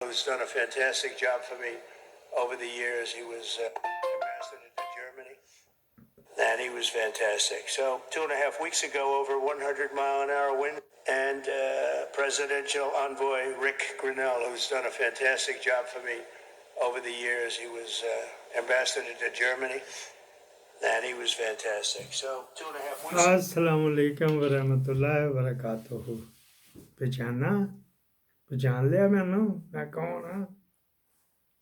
who's done a fantastic job for me over the years. He was ambassador to Germany, and he was fantastic. So 2.5 weeks ago, over 100-mile-an-hour wind, and presidential envoy Rick Grenell, who's done a fantastic job for me over the years. He was ambassador to Germany, and he was fantastic. So 2.5 weeks. अस्सलाम वालेकुम वरहमतुल्लाहि वबरकातुहू। पहचान लिया मैनू? मैं कौन हाँ?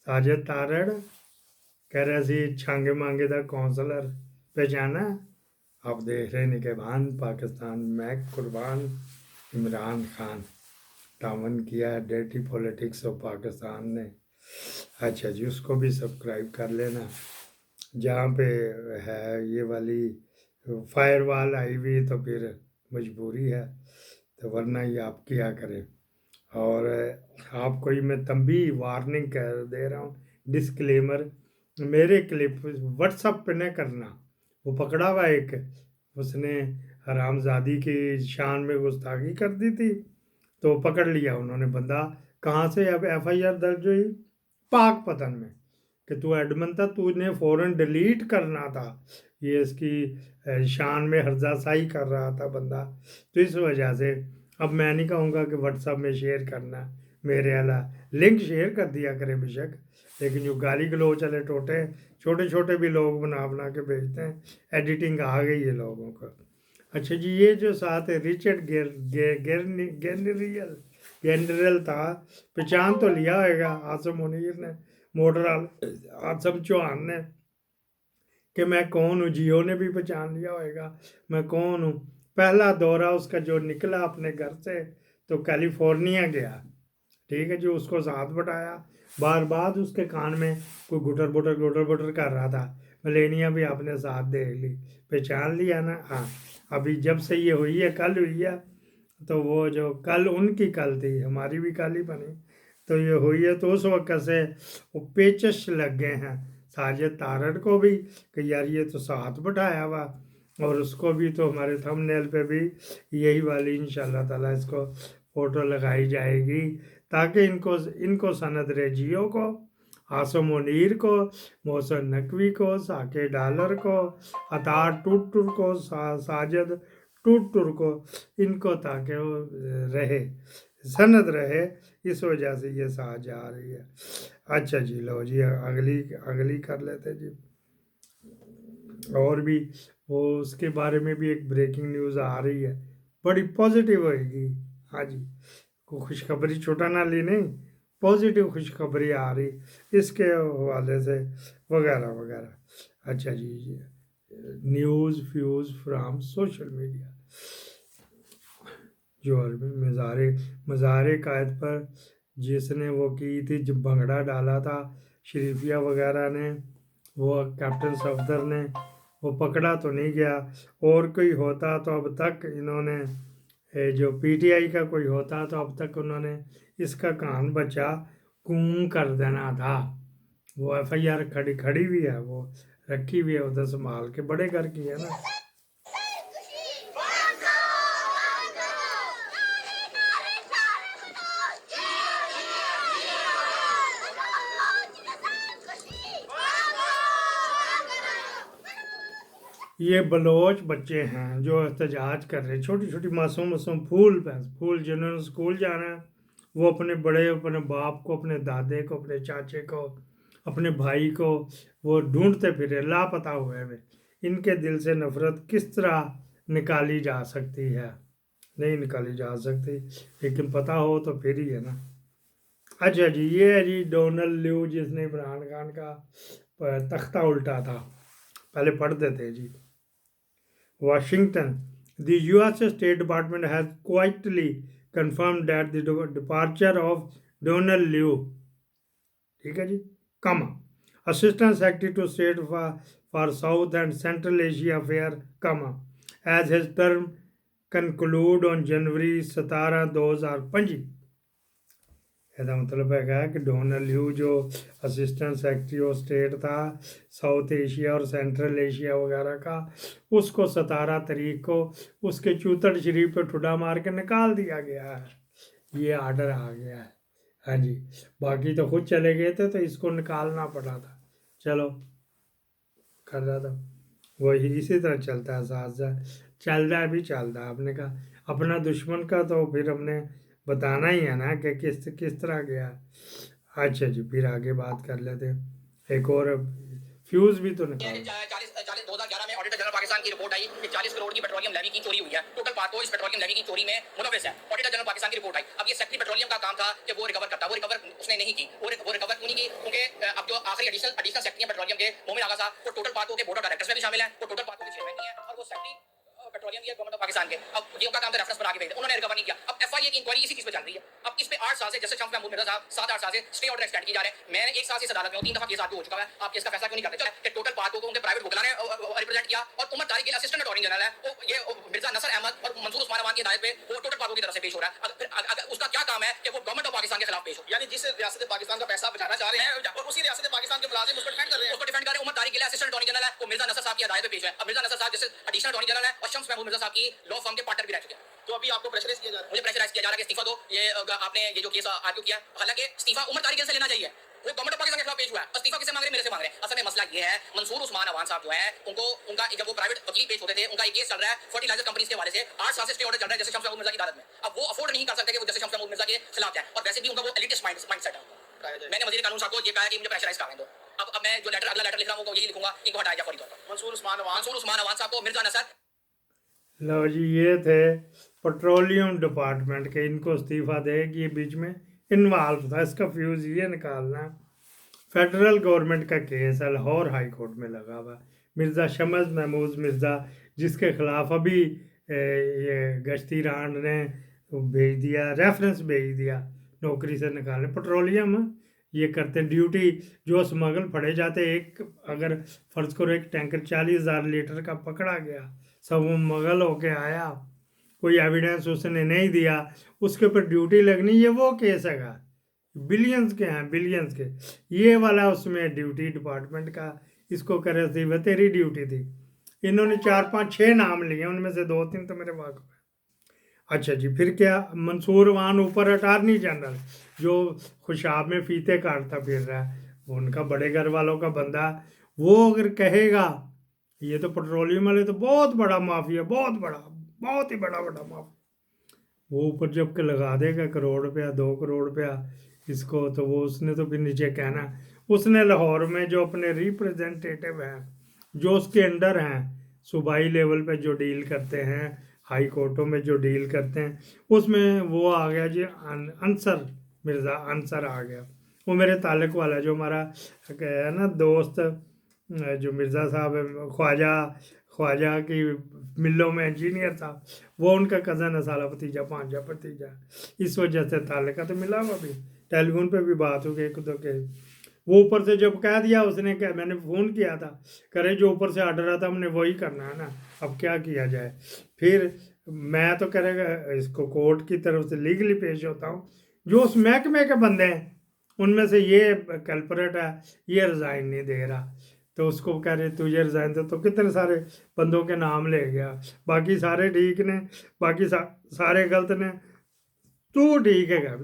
साजिद तारड़ कह रहा सी छांगे मांगे दा काउंसलर। पहचाना? आप देख रहे निगहबान पाकिस्तान, मैं कुर्बान इमरान खान। दामन किया डर्टी पॉलिटिक्स ऑफ पाकिस्तान ने। अच्छा जी, उसको भी सब्सक्राइब कर लेना। जहाँ पे है ये वाली फायरवॉल आई हुई तो फिर मजबूरी है, तो वरना ये आप क्या करें। और आपको ही मैं तंबी वार्निंग कर दे रहा हूँ, डिस्क्लेमर, मेरे क्लिप व्हाट्सएप पे न करना। वो पकड़ा हुआ एक, उसने हरामजादी की शान में गुस्ताखी कर दी थी, तो पकड़ लिया उन्होंने बंदा। कहाँ से अब FIR दर्ज हुई? पाक पतन में, कि तू एडमन था, तूने फ़ौरन डिलीट करना था। ये इसकी शान में हर्जाशाही कर रहा था बंदा, तो इस वजह से अब मैं नहीं कहूँगा कि व्हाट्सएप में शेयर करना, मेरे वाला लिंक शेयर कर दिया करे बेशक, लेकिन जो गाली गलोच वाले टोटे छोटे छोटे भी लोग बना के भेजते हैं, एडिटिंग आ गई है लोगों को। अच्छा जी, ये जो साथ है रिचर्ड गेनरियल था, पहचान तो लिया होगा आसम मुनीर ने, मोटर आसम चौहान ने, कि मैं कौन हूँ। जियो ने भी पहचान लिया होगा मैं कौन हूँ। पहला दौरा उसका जो निकला अपने घर से, तो कैलिफोर्निया गया, ठीक है जी। उसको साथ बैठाया, बार बार उसके कान में कोई गुटर बुटर कर रहा था। मिलेनिया भी आपने साथ देख ली, पहचान लिया ना? हाँ, अभी जब से ये हुई है, कल हुई है, तो वो जो कल उनकी कल थी, हमारी भी कल ही बनी, तो ये हुई है। तो उस वक्त से वो पेचश लग गए हैं साजिद तारड़ को भी, कि यार ये तो साथ बैठाया हुआ, और उसको भी। तो हमारे थंबनेल पे भी यही वाली इंशाल्लाह ताला इसको फ़ोटो लगाई जाएगी, ताकि इनको सनद रेजियो को, आसम मुनीर को, मोहसन नकवी को, साके डालर को, अतार टूट को, साजिद टूट को, इनको ताकि वो रहे, सनद रहे, इस वजह से ये साथ जा रही है। अच्छा जी, लो जी, अगली कर लेते जी। और भी वो उसके बारे में भी एक ब्रेकिंग न्यूज़ आ रही है, बड़ी पॉजिटिव होएगी। हाँ जी, को खुशखबरी छोटा ना ली नहीं, पॉजिटिव खुशखबरी आ रही इसके हवाले से, वगैरह वगैरह। अच्छा जी, news views from social media. जो मज़ार कायद पर जिसने वो की थी, जब भंगड़ा डाला था शरीफिया वगैरह ने, वो कैप्टन सफदर ने, वो पकड़ा तो नहीं गया। और कोई होता तो अब तक इन्होंने, जो PTI का कोई होता तो अब तक उन्होंने इसका कान बचा कूं कर देना था। वो FIR खड़ी हुई है, वो रखी हुई है उधर संभाल के, बड़े घर की है ना। ये बलोच बच्चे हैं जो एहतजाज कर रहे हैं, छोटी छोटी मासूम फूल जिन्होंने स्कूल जाना है, वो अपने बाप को, अपने दादे को, अपने चाचे को, अपने भाई को वो ढूंढते फिरे, लापता हुए में। इनके दिल से नफरत किस तरह निकाली जा सकती है? नहीं निकाली जा सकती, लेकिन पता हो तो फिर ही है ना। अच्छा जी, ये है जी डोनाल्ड ल्यू, जिसने इमरान खान का तख्ता उल्टा था। पहले पढ़ते थे जी। Washington, the US State Department has quietly confirmed that the departure of Donald Liu, ठीक है जी, comma, Assistant Secretary to State for South and Central Asia Affairs, comma, as his term conclude on January 17, 2025। ਇਹਦਾ ਮਤਲਬ ਹੈਗਾ कि Donald ल्यू जो assistant secretary of state था south Asia और central Asia वगैरह का, उसको 17 तारीख को उसके चूतड़ शरीफ पे ठुड्डा मार के निकाल दिया गया है। ये आर्डर आ गया है। हाँ जी, बाकी तो खुद चले गए थे तो इसको निकालना पड़ा था। चलो कर रहा था वही, इसी तरह चलता है साथ साथ, चल रहा है भी चलता है। आपने कहा अपना दुश्मन का तो फिर हमने बताना ही है ना कि किस किस तरह गया। अच्छा जी, फिर आगे बात कर लेते हैं। एक और फ्यूज भी तो निकाल। 2011 में ऑडिटर जनरल पाकिस्तान की रिपोर्ट आई कि 40 करोड़ की पेट्रोलियम लेवी की चोरी हुई है। टोटल पाको इस पेट्रोलियम लेवी की चोरी में मुलविस है। ऑडिटर जनरल पाकिस्तान की रिपोर्ट आई। अब ये सेक्रेटरी पेट्रोलियम का काम था कि वो रिकवर करता, वो रिकवर उसने नहीं की। वो रिकवर क्यों नहीं की? क्योंकि अब जो आखिरी एडिशनल सेक्रेटरी है पेट्रोलियम के, मोमिन आगा साहब, वो टोटल पाको के बोर्ड ऑफ डायरेक्टर्स में भी शामिल है, वो टोटल पाको के चेयरमैन नहीं है, और वो सेक्रेटरी पेट्रोलियम की गवर्नमेंट ऑफ पाकिस्तान के। अब ये उनका काम था रेफरेंस बना के भेज, उन्होंने रिकवर नहीं किया। अब एफआईए की इंक्वायरी इसी चीज पे चल रही है। अब इस पे 8 साल से, जैसे शम्स महमूद मिर्जा साहब 7-8 साल से स्टे ऑर्डर एक्सटेंड किए जा रहे हैं। मैं 1 साल से इस अदालत में हूं, 3 दफा केस आगे हो चुका है। आप केस का फैसला क्यों नहीं करते? कि टोटल पाको को उनके प्राइवेट वकील ने रिप्रेजेंट किया, और Umar Tariq assistant attorney general है, वो ये मिर्जा नसर अहमद और मंसूर उस्मान अवान की हिदायत पे वो टोटल पाको की तरफ से पेश हो रहा है। अगर उसका क्या काम है कि वो गवर्नमेंट ऑफ पाकिस्तान के खिलाफ पेश हो, यानी जिस रियासत पाकिस्तान का पैसा बचाना चाह रहे हैं और उसी रियासत पाकिस्तान के मुलाजिम उसको डिफेंड कर रहे हैं, उसको डिफेंड कर रहे हैं। Umar Tariq assistant attorney general है, वो मिर्जा नसर साहब की हिदायत पे पेश है। अब मिर्जा नसर साहब जैसे एडिशनल अटॉर्नी जनरल है, और शम्स महमूद मिर्जा साहब की लॉ फर्म के पार्टनर भी रह चुके हैं। तो अभी आपको प्रेशराइज किया जा रहा है, मुझे प्रेशराइज किया जा रहा है कि इस्तीफा दो। ये आपने ये जो केस आर्ग्यू किया, हालांकि इस्तीफा उमर तारिक से लेना चाहिए, वो गवर्नमेंट ऑफ पाकिस्तान के खिलाफ पेश हुआ है। इस्तीफा किसे मांग रहे हैं? मेरे से मांग रहे हैं। असल में मसला ये है, मंसूर उस्मान अवान साहब जो है, उनको उनका जब वो प्राइवेट वकील पेश होते थे, उनका एक केस चल रहा है फर्टिलाइजर कंपनीज के हवाले से, 8 साल से स्टे ऑर्डर चल रहा है जैसे शम्स महमूद मिर्जा की अदालत में। अब वो अफोर्ड नहीं कर सकते कि वो जैसे शम्स महमूद मिर्जा के खिलाफ जाए, और वैसे भी उनका वो एलिटिस्ट माइंडसेट है। मैंने वजीर कानून साहब को ये कहा है कि मुझे प्रेशराइज कर दो। अब मैं जो अगला लेटर लिख रहा हूँ वो यही लिखूंगा, इनको हटाया जाए फौरी तौर पर। मंसूर उस्मान अवान साहब को मिर्जा नसर। लो जी, ये थे पेट्रोलियम डिपार्टमेंट के, इनको इस्तीफा दे कि ये बीच में इन्वॉल्व था। इसका फ्यूज ये निकालना है। फेडरल गवर्नमेंट का केस है, लाहौर हाई कोर्ट में लगा हुआ। मिर्ज़ा शम्स महमूद मिर्ज़ा, जिसके खिलाफ अभी ये गश्ती रांड ने भेज दिया, रेफरेंस भेज दिया नौकरी से निकालने। पेट्रोलियम ये करते ड्यूटी, जो स्मगल फड़े जाते, एक अगर फर्ज करो एक टैंकर 40,000 लीटर का पकड़ा गया, सब वो मगल होके आया, कोई एविडेंस उसने नहीं दिया, उसके ऊपर ड्यूटी लगनी, ये वो केस हैगा। बिलियंस के हैं, बिलियंस के। ये वाला उसमें ड्यूटी डिपार्टमेंट का, इसको करे थी, वह तेरी ड्यूटी थी। इन्होंने 4 5 6 नाम लिए, उनमें से 2-3 तो मेरे वाकफ है। अच्छा जी, फिर क्या? मंसूर वान ऊपर अटारनी जनरल, जो खुशाब में फीते काटता फिर रहा है, उनका बड़े घर वालों का बंदा, वो अगर कहेगा ये तो पेट्रोलियम वाले तो बहुत बड़ा माफिया, बहुत बड़ा, बहुत ही बड़ा माफिया, वो ऊपर जब के लगा देगा करोड़ रुपया 2 करोड़ रुपया इसको, तो वो उसने तो फिर नीचे कहना। उसने लाहौर में जो अपने रिप्रेजेंटेटिव हैं, जो उसके अंडर हैं, सूबाई लेवल पे जो डील करते हैं, हाई कोर्टों में जो डील करते हैं, उसमें वो आ गया जी अंसर मिर्ज़ा, अंसर आ गया। वो मेरे ताल्लुक वाला, जो हमारा है ना दोस्त, जो मिर्ज़ा साहब है, ख्वाजा की मिलों में इंजीनियर था, वो उनका कज़न है, साला भतीजा, भांजा भतीजा। इस वजह से ताल्लुक तो मिला हुआ, भी टेलीफोन पे भी बात हो गई एक दो के। वो ऊपर से जब कह दिया उसने, क्या मैंने फ़ोन किया था, करे जो ऊपर से आर्डर आता हमने वही करना है ना, अब क्या किया जाए। फिर मैं तो करेगा इसको कोर्ट की तरफ से लीगली पेश होता हूँ, जो उस महकमे के बंदे हैं उनमें से ये कल्परेट है, ये रिज़ाइन नहीं दे रहा, तो उसको कह रहे तुझे रिज़ाइन दे, तो कितने सारे बंदों के नाम ले गया, बाकी सारे ठीक ने, बाकी सारे गलत ने, तू ठीक है क्या?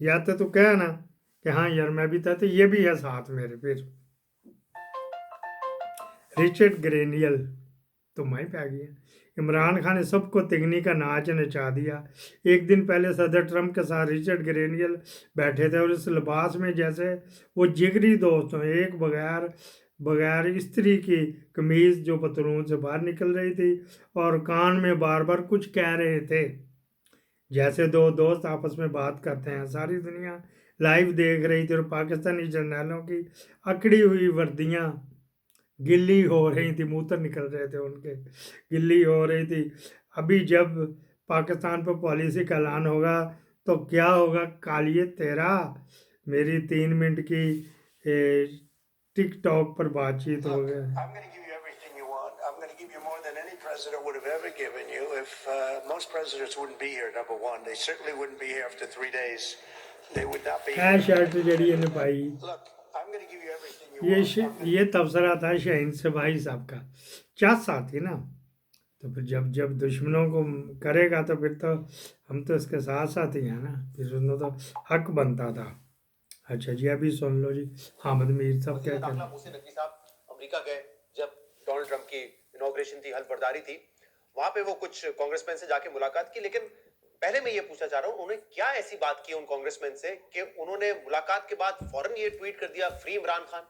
या तो तू कह ना कि हाँ यार मैं भी था, तो ये भी है साथ मेरे। फिर रिचर्ड ग्रेनियल तो मैं पे आ गया। इमरान खान ने सबको तिगनी का नाच नचा दिया। एक दिन पहले सदर ट्रंप के साथ रिचर्ड ग्रेनियल बैठे थे, और इस लिबास में जैसे वो जिगरी दोस्त हों, एक बगैर इस्त्री की कमीज़ जो पतलून से बाहर निकल रही थी, और कान में बार बार कुछ कह रहे थे, जैसे दो दोस्त आपस में बात करते हैं। सारी दुनिया लाइव देख रही थी, और पाकिस्तानी जर्नैलों की अकड़ी हुई वर्दियाँ गिल्ली हो रही थी, मूत्र निकल रहे थे उनके, गिल्ली हो रही थी। अभी जब पाकिस्तान पर पॉलिसी का ऐलान होगा तो क्या होगा कालिए तेरा। मेरी 3 मिनट की टिकटॉक पर बातचीत हो गई। I'm going to give you everything you want. I'm going to give you more than any president would have ever given you. If most presidents wouldn't be here, number one, they certainly wouldn't be here after 3 days. They would not be है here. Shirt जड़ी इन्हें पाई। Look, I'm going to give you everything you want. ये तबसरा था शाहीन से भाई साहब का, चाचा थी ना, تو پھر جب جب دشمنوں کو کرے گا تو پھر تو ہم تو اس کے ساتھ ساتھ ہی ہیں نا، پھر انہوں تو حق بنتا تھا. اچھا جی ابھی سن لو جی حامد میر صاحب کیا داخلہ کہتے محسن نقوی صاحب امریکہ گئے جب ڈونلڈ ٹرمپ کی انوگریشن تھی، حلف برداری تھی. وہاں پہ وہ کچھ کانگریس مین سے جا کے ملاقات کی. لیکن پہلے میں یہ پوچھنا چاہ رہا ہوں انہوں نے کیا ایسی بات کی ان کانگریس مین سے کہ انہوں نے ملاقات کے بعد فوراً یہ ٹویٹ کر دیا فری عمران خان؟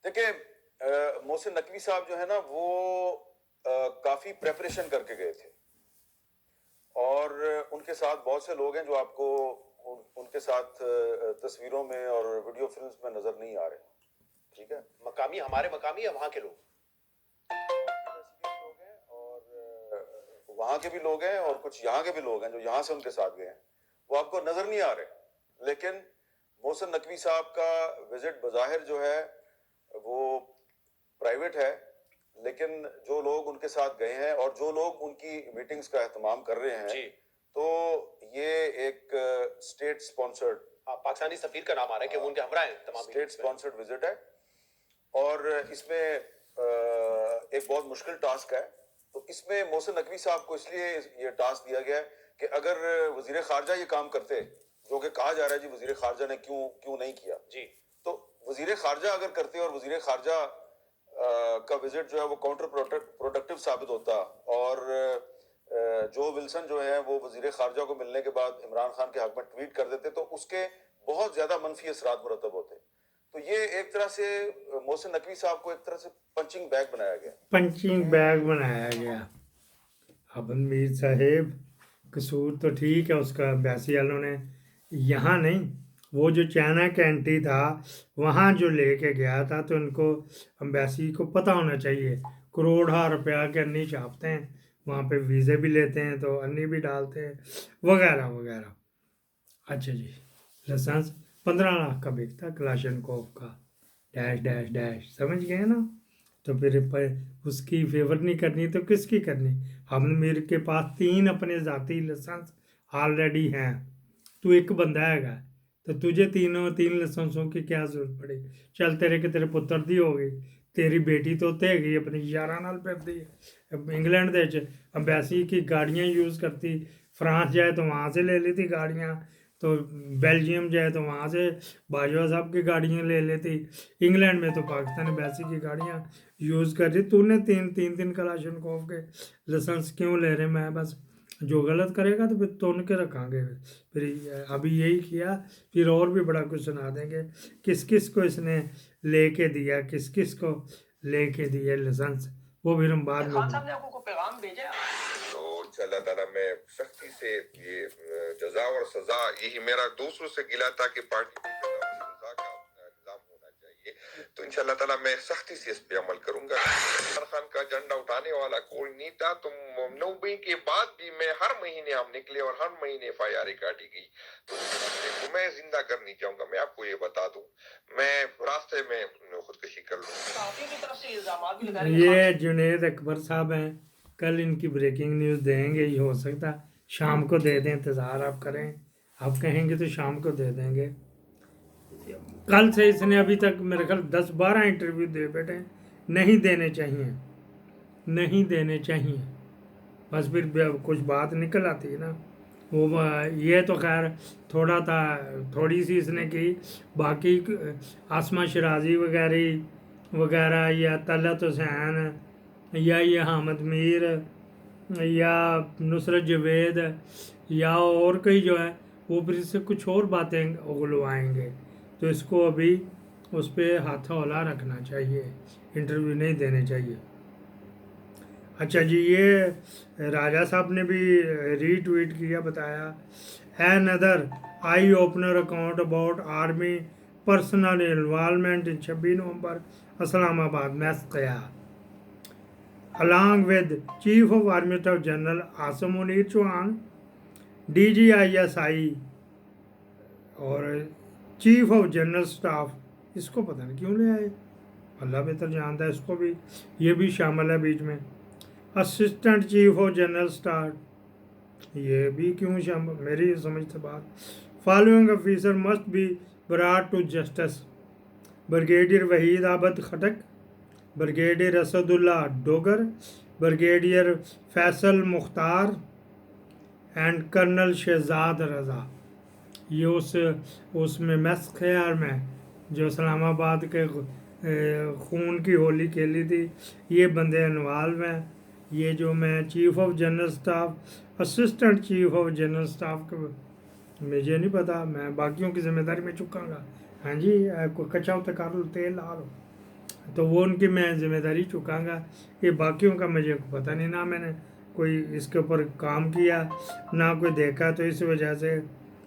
دیکھیں محسن نقوی صاحب جو ہے نا وہ کافی پریپریشن کر کے گئے تھے، اور ان کے ساتھ بہت سے لوگ ہیں جو آپ کو ان کے ساتھ تصویروں میں اور ویڈیو فلمز میں نظر نہیں آ رہے. ٹھیک ہے، مقامی، ہمارے مقامی یا وہاں کے لوگ؟ لوگ ہیں اور وہاں کے بھی لوگ ہیں اور کچھ یہاں کے بھی لوگ ہیں جو یہاں سے ان کے ساتھ گئے ہیں، وہ آپ کو نظر نہیں آ رہے. لیکن محسن نقوی صاحب کا وزٹ بظاہر جو ہے وہ پرائیویٹ ہے، لیکن جو لوگ ان کے ساتھ گئے ہیں اور جو لوگ ان کی میٹنگز کا اہتمام کر رہے ہیں جی، تو یہ ایک اسٹیٹ سپانسرڈ پاکستانی سفیر کا نام آ رہا ہے کہ وہ ان کے ہمراہ ہیں تمام اسٹیٹ سپانسرڈ وزٹ ہے، اور اس میں ایک بہت مشکل ٹاسک ہے. تو اس میں محسن نقوی صاحب کو اس لیے یہ ٹاسک دیا گیا ہے کہ اگر وزیر خارجہ یہ کام کرتے، جو کہ کہا جا رہا ہے جی وزیر خارجہ نے کیوں نہیں کیا، جی، تو وزیر خارجہ اگر کرتے اور وزیر خارجہ کا وزٹ جو ہے وہ کاؤنٹر پروڈکٹیو ثابت ہوتا، اور جو ولسن جو ہے وہ وزیر خارجہ کو ملنے کے بعد عمران خان کے حق میں ٹویٹ کر دیتے تو اس کے بہت زیادہ منفی اثرات مرتب ہوتے. تو یہ ایک طرح سے محسن نقوی صاحب کو ایک طرح سے پنچنگ بیگ بنایا گیا. پنچنگ بیگ بنایا گیا. حامد میر صاحب قصور تو ٹھیک ہے اس کا، بیسی والوں نے یہاں نہیں، وہ جو چائنا کینٹی تھا وہاں جو لے کے گیا تھا تو ان کو امبیسی کو پتہ ہونا چاہیے. کروڑا روپیہ کے انی چھاپتے ہیں وہاں پہ، ویزے بھی لیتے ہیں تو انی بھی ڈالتے ہیں وغیرہ وغیرہ. اچھا جی لائسنس 15 لاکھ کا بکتا کلاشن کوف کا ڈیش ڈیش ڈیش، سمجھ گئے نا. تو پھر اس کی فیور نہیں کرنی تو کس کی کرنی. حامد میر کے پاس 3 اپنے ذاتی لائسنس آلریڈی ہیں، تو ایک بندہ ہے گا تو تجھے 3 لائسنسوں کی کیا ضرورت پڑی. چل تیرے کے تیرے پتر دی ہو گئی، تیری بیٹی تو تے گئی اپنی یارہ نال پھردی ہے انگلینڈ دے چ، امبیسی کی گاڑیاں یوز کرتی، فرانس جائے تو وہاں سے لے لیتی گاڑیاں، تو بیلجیم جائے تو وہاں سے باجوہ صاحب کی گاڑیاں لے لیتی، انگلینڈ میں تو پاکستان ایمبیسی کی گاڑیاں یوز کر رہی. تو نے تین کلاشن کوف کے لائسنس کیوں لے رہے؟ میں بس جو غلط کرے گا تو پھر تون کے رکھاں گے. پھر ابھی یہی کیا، پھر اور بھی بڑا کچھ سنا دیں گے کس کس کو اس نے لے کے دیا، کس کس کو لے کے دیا لائسنس، وہ پھر ہم بعد میں. خان صاحب نے آپ کو کوئی پیغام بھیجا؟ تو انشاءاللہ تعالیٰ میں سختی سے یہ جزا اور سزا، یہی میرا دوسروں سے گلا تھا کہ پارٹی کی جزا اور سزا کا نظام ہونا چاہیے، تو انشاءاللہ تعالیٰ میں سختی سے اس پہ عمل کروں گا. عمران خان کا جھنڈا اٹھانے والا کوئی نہیں تھا، تو 90 کے بعد بھی میں ہر مہینے ہم نکلے اور ہر مہینے FIR کاٹی گئی. تو میں زندہ کرنی چاہوں گا. میں آپ کو یہ بتا دوں میں راستے میں خودکشی کر لوں. صحافیوں کی طرف سے الزامات بھی لگا رہے ہیں. یہ جنید اکبر صاحب ہیں، کل ان کی بریکنگ نیوز دیں گے، یہ ہو سکتا شام کو دے دیں، انتظار آپ کریں، آپ کہیں گے تو شام کو دے دیں گے. کل سے اس نے ابھی تک میرے خیال 10-12 انٹرویو دے بیٹھے، نہیں دینے چاہیے، نہیں دینے چاہیے، بس پھر کچھ بات نکل آتی ہے نا. وہ یہ تو خیر تھوڑی سی اس نے کی، باقی عاصمہ شرازی وغیرہ یا طلعت حسین یا یہ حامد میر یا نصرت جاوید یا اور کئی جو ہے وہ پھر اس سے کچھ اور باتیں اگلوائیں گے، تو اس کو ابھی اس پہ ہاتھ ہولا رکھنا چاہیے، انٹرویو نہیں دینے چاہیے. اچھا جی یہ راجہ صاحب نے بھی ری ٹویٹ کیا، بتایا another eye opener account about army personal involvement in 26 نومبر اسلام آباد میں قیا along with Chief of Army Staff General Asim Munir Chauhan, DGISI اور چیف آف جنرل سٹاف، اس کو پتہ نہیں کیوں لے آئے، اللہ بہتر جانتا ہے، اس کو بھی یہ بھی شامل ہے بیچ میں. Assistant chief of general staff یہ بھی کیوں شامل، میری سمجھ سے بات. Following officer must be brought to justice: brigadier Waheed Abid Khattak, brigadier Asad Ullah Dogar, brigadier Faisal Mukhtar and colonel Shahzad Raza. ये उसमें मैस्खयार में जो इस्लामाबाद के खून की होली खेली थी, ये बंदे इन्वॉल्व हैं। ये जो मैं chief of general staff, assistant chief of general staff का मुझे नहीं पता, मैं बाकियों की जिम्मेदारी में चुकाऊंगा। हाँ जी, कोई कच्चा होता कर लो, तेल ला लो, तो वो उनकी मैं जिम्मेदारी चुकाऊंगा। ये बाकियों का मुझे पता नहीं, ना मैंने कोई इसके ऊपर काम किया ना कोई देखा, तो इस वजह से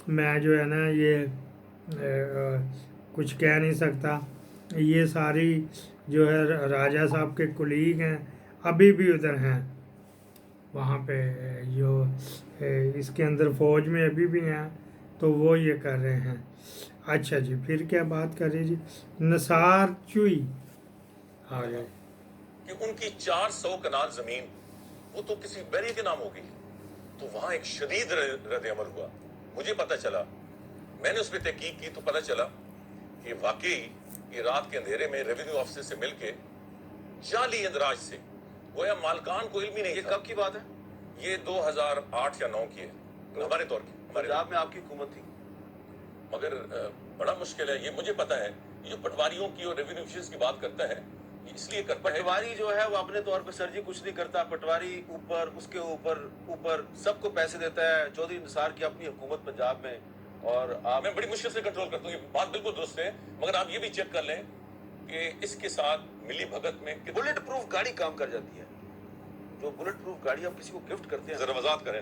मैं जो है ना ये कुछ कह नहीं सकता। ये सारी जो है राजा साहब के कुलीग हैं, अभी भी उधर हैं वहाँ पे, जो इसके अंदर फ़ौज में अभी भी हैं, तो वो ये कर रहे हैं। अच्छा जी, फिर क्या बात कर रही जी, नसार चुई आ गए कि उनकी 400 कनाल जमीन वो तो किसी बैरियर के नाम होगी। तो वहां एक शदीद रद्द-ए-अमल हुआ। मुझे पता चला, मैंने उस पर तहकीक की तो पता चला कि वाकई ये रात के अंधेरे में रेवेन्यू ऑफिसर से मिलके जाली इंदराज से गोया मालकान को इल्म ही नहीं। ये कब की बात है? ये 2008 या 9 की है, हमारे दौर की। पंजाब में आपकी हुकूमत थी, मगर बड़ा मुश्किल है। ये मुझे पता है, ये जो पटवारियों की और रेवेन्यू ऑफिसर्स की बात करता है, इसलिए करता है। पटवारी जो है वो अपने तौर पे सर जी कुछ नहीं करता। पटवारी ऊपर, उसके ऊपर सबको पैसे देता है। चौधरी निसार की अपनी हुकूमत पंजाब में, और आप मैं बड़ी मुश्किल से कंट्रोल करता हूँ। ये बात बिल्कुल दुरुस्त है, मगर आप ये भी चेक कर लें कि इसके साथ मिली भगत में बुलेट प्रूफ गाड़ी काम कर जाती है। जो बुलेट प्रूफ गाड़ी आप किसी को गिफ्ट करते हैं, जरा वजाहत करें।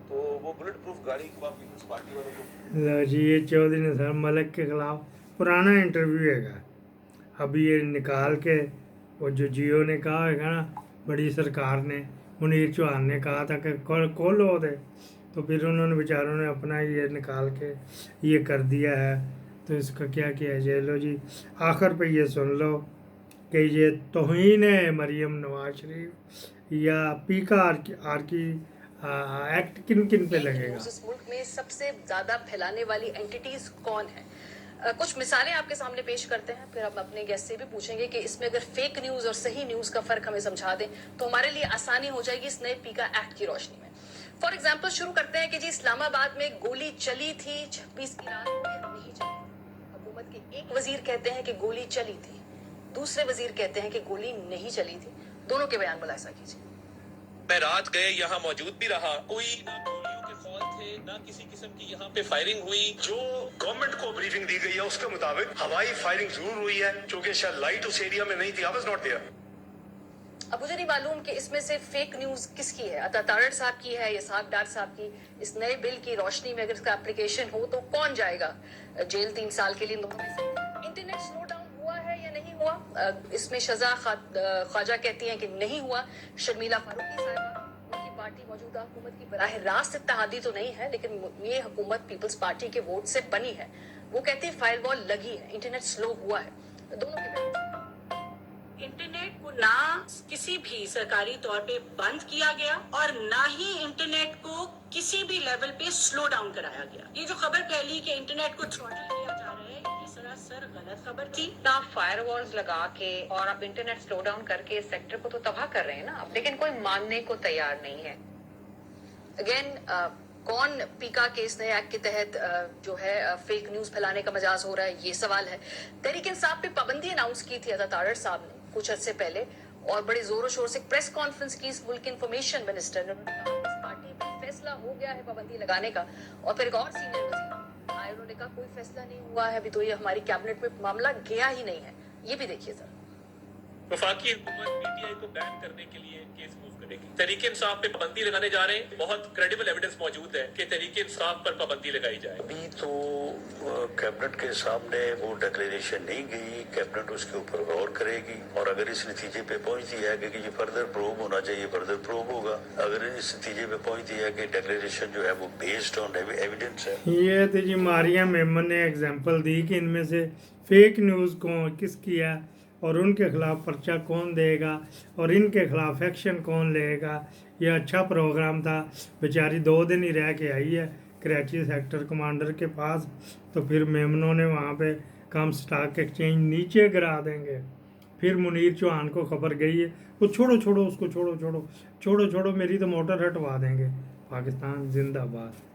तो वो बुलेट प्रूफ गाड़ी को आप पीपल्स पार्टी वालों को लो जी, ये चौधरी निसार मलिक के खिलाफ पुराना इंटरव्यू है, अभी ये निकाल के, वो जो जियो ने कहा है ना, बड़ी सरकार ने, मुनीर चौहान ने कहा था कि खोलो दे, तो फिर उन्होंने बेचारों ने अपना ये निकाल के ये कर दिया है। तो इसका क्या किया जाए? लो जी, आखिर पे ये सुन लो कि ये तौहीन है मरियम नवाज शरीफ या पीका आर की एक्ट किन किन पे लगेगा? इस मुल्क में सबसे ज्यादा फैलाने वाली एंटिटीज कौन है? कुछ मिसालें आपके सामने पेश करते हैं, फिर हम अपने गेस्ट से भी पूछेंगे कि इसमें अगर फेक न्यूज और सही न्यूज का फर्क हमें समझा दें तो हमारे लिए आसानी हो जाएगी इस नए पीका एक्ट की रोशनी में। फॉर एग्जाम्पल शुरू करते हैं कि जी इस्लामाबाद में गोली चली थी 26 की रात में, नहीं चली। हुकूमत के एक वजीर कहते हैं कि गोली चली थी, दूसरे वजीर कहते हैं कि गोली नहीं चली थी। दोनों के बयान मुलाहिजा कीजिए। मैं रात गए यहाँ मौजूद भी रहा, कोई ना गोलियों के फौल थे, ना किसी किस्म की यहाँ पे फायरिंग हुई। जो गवर्नमेंट को ब्रीफिंग दी गई है उसके मुताबिक हवाई फायरिंग जरूर हुई है, क्योंकि शायद लाइट उस एरिया में नहीं थी। I was not there. अब मुझे नहीं मालूम कि इसमें से फेक न्यूज किसकी है, अता तारड़ साहब की है या साहब डार साहब की। इस नए बिल की रोशनी में अगर इसका एप्लीकेशन हो तो कौन जाएगा जेल 3 साल के लिए? इन दोनों में से इंटरनेट स्लो डाउन हुआ है या नहीं हुआ? इसमें शजा ख्वाजा कहती हैं कि नहीं हुआ। शर्मिला फारूकी साहब, उनकी पार्टी मौजूदा हुकूमत की बराह रास्त इत्तेहादी तो नहीं है, लेकिन ये हुकूमत पीपल्स पार्टी के वोट से बनी है। वो कहती है फायरवॉल लगी है, इंटरनेट स्लो हुआ है। दोनों के इंटरनेट को ना किसी भी सरकारी तौर पे बंद किया गया और ना ही इंटरनेट को किसी भी लेवल पे स्लो डाउन कराया गया। ये जो खबर फैली कि इंटरनेट को थ्रॉटल किया जा रहा है, ये सरासर गलत खबर थी। आप फायरवॉल्स लगा के और आप इंटरनेट स्लो डाउन करके इस सेक्टर को तो तबाह कर रहे हैं ना आप, लेकिन कोई मानने को तैयार नहीं है। अगेन कौन पीका के इस नए एक्ट के तहत जो है फेक न्यूज फैलाने का मजाज हो रहा है, ये सवाल है। तहरीक इंसाफ पे पाबंदी अनाउंस की थी अता तारड़ साहब ने कुछ अर्से पहले, और बड़े जोरों शोर से प्रेस कॉन्फ्रेंस की इस मुल्क के इंफॉर्मेशन मिनिस्टर ने। उन्होंने कहा इस पार्टी पर फैसला हो गया है पाबंदी लगाने का। और फिर एक और सीनियर वजीर आए, उन्होंने कहा कोई फैसला नहीं हुआ है अभी, तो ये हमारी कैबिनेट में मामला गया ही नहीं है। ये भी देखिए सर। वफाकी हुकूमत पीटीआई को बैन करने के लिए केस मूव करेगी। तहरीक इंसाफ पे पाबंदी लगाने जा रहे हैं। बहुत क्रेडिबल एविडेंस मौजूद है कि तहरीक इंसाफ पर पाबंदी लगाई जाए। अभी तो कैबिनेट के सामने वो डिक्लेरेशन नहीं गई, कैबिनेट उसके ऊपर गौर करेगी और अगर इस नतीजे पे पहुंचती है कि ये फर्दर प्रूव होना चाहिए, फर्दर प्रूव होगा। अगर इस नतीजे पे पहुंचती है कि डिक्लेरेशन जो है वो बेस्ड ऑन एविडेंस है। ये तो जी मारिया मेमन ने एग्जांपल दी कि इनमें से फेक न्यूज़ कौन किसकी है और उनके खिलाफ पर्चा कौन देगा और इनके खिलाफ एक्शन कौन लेगा। ये अच्छा प्रोग्राम था। बेचारी 2 दिन ही रह के आई है कराची सेक्टर कमांडर के पास, तो फिर मेमनों ने वहाँ पे कम स्टॉक एक्सचेंज नीचे गिरा देंगे, फिर मुनीर चौहान को खबर गई है, वो छोड़ो छोड़ो उसको, छोड़ो छोड़ो छोड़ो छोड़ो, मेरी तो मोटर हटवा देंगे। पाकिस्तान जिंदाबाद।